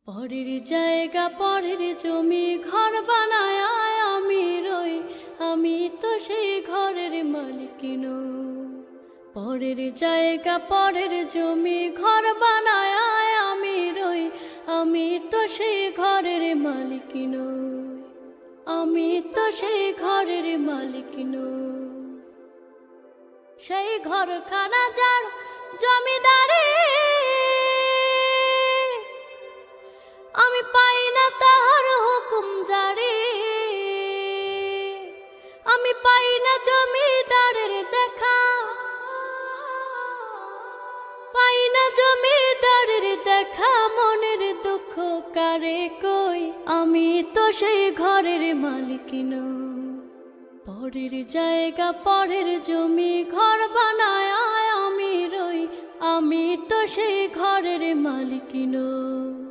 পরের জায়গা পরের জমি ঘর বানায় আমি রই, আমি তো সেই ঘরের মালিক নই। পরের জায়গা পরের জমি ঘর বানায় আমি রই, আমি তো সেই ঘরের মালিক নই, আমি তো সেই ঘরের মালিক নই। সেই ঘরখানা যার জমিদারি, আমি পাই না তাহার হুকুম জারি, আমি পাই না জমিদারের দেখা, পাই না জমিদারের দেখা। মনের দুঃখ কারে কই, আমি তো সেই ঘরের মালিক নই। পরের জায়গা পরের জমি ঘর বানায় আমি রই, আমি তো সেই ঘরের মালিক নই।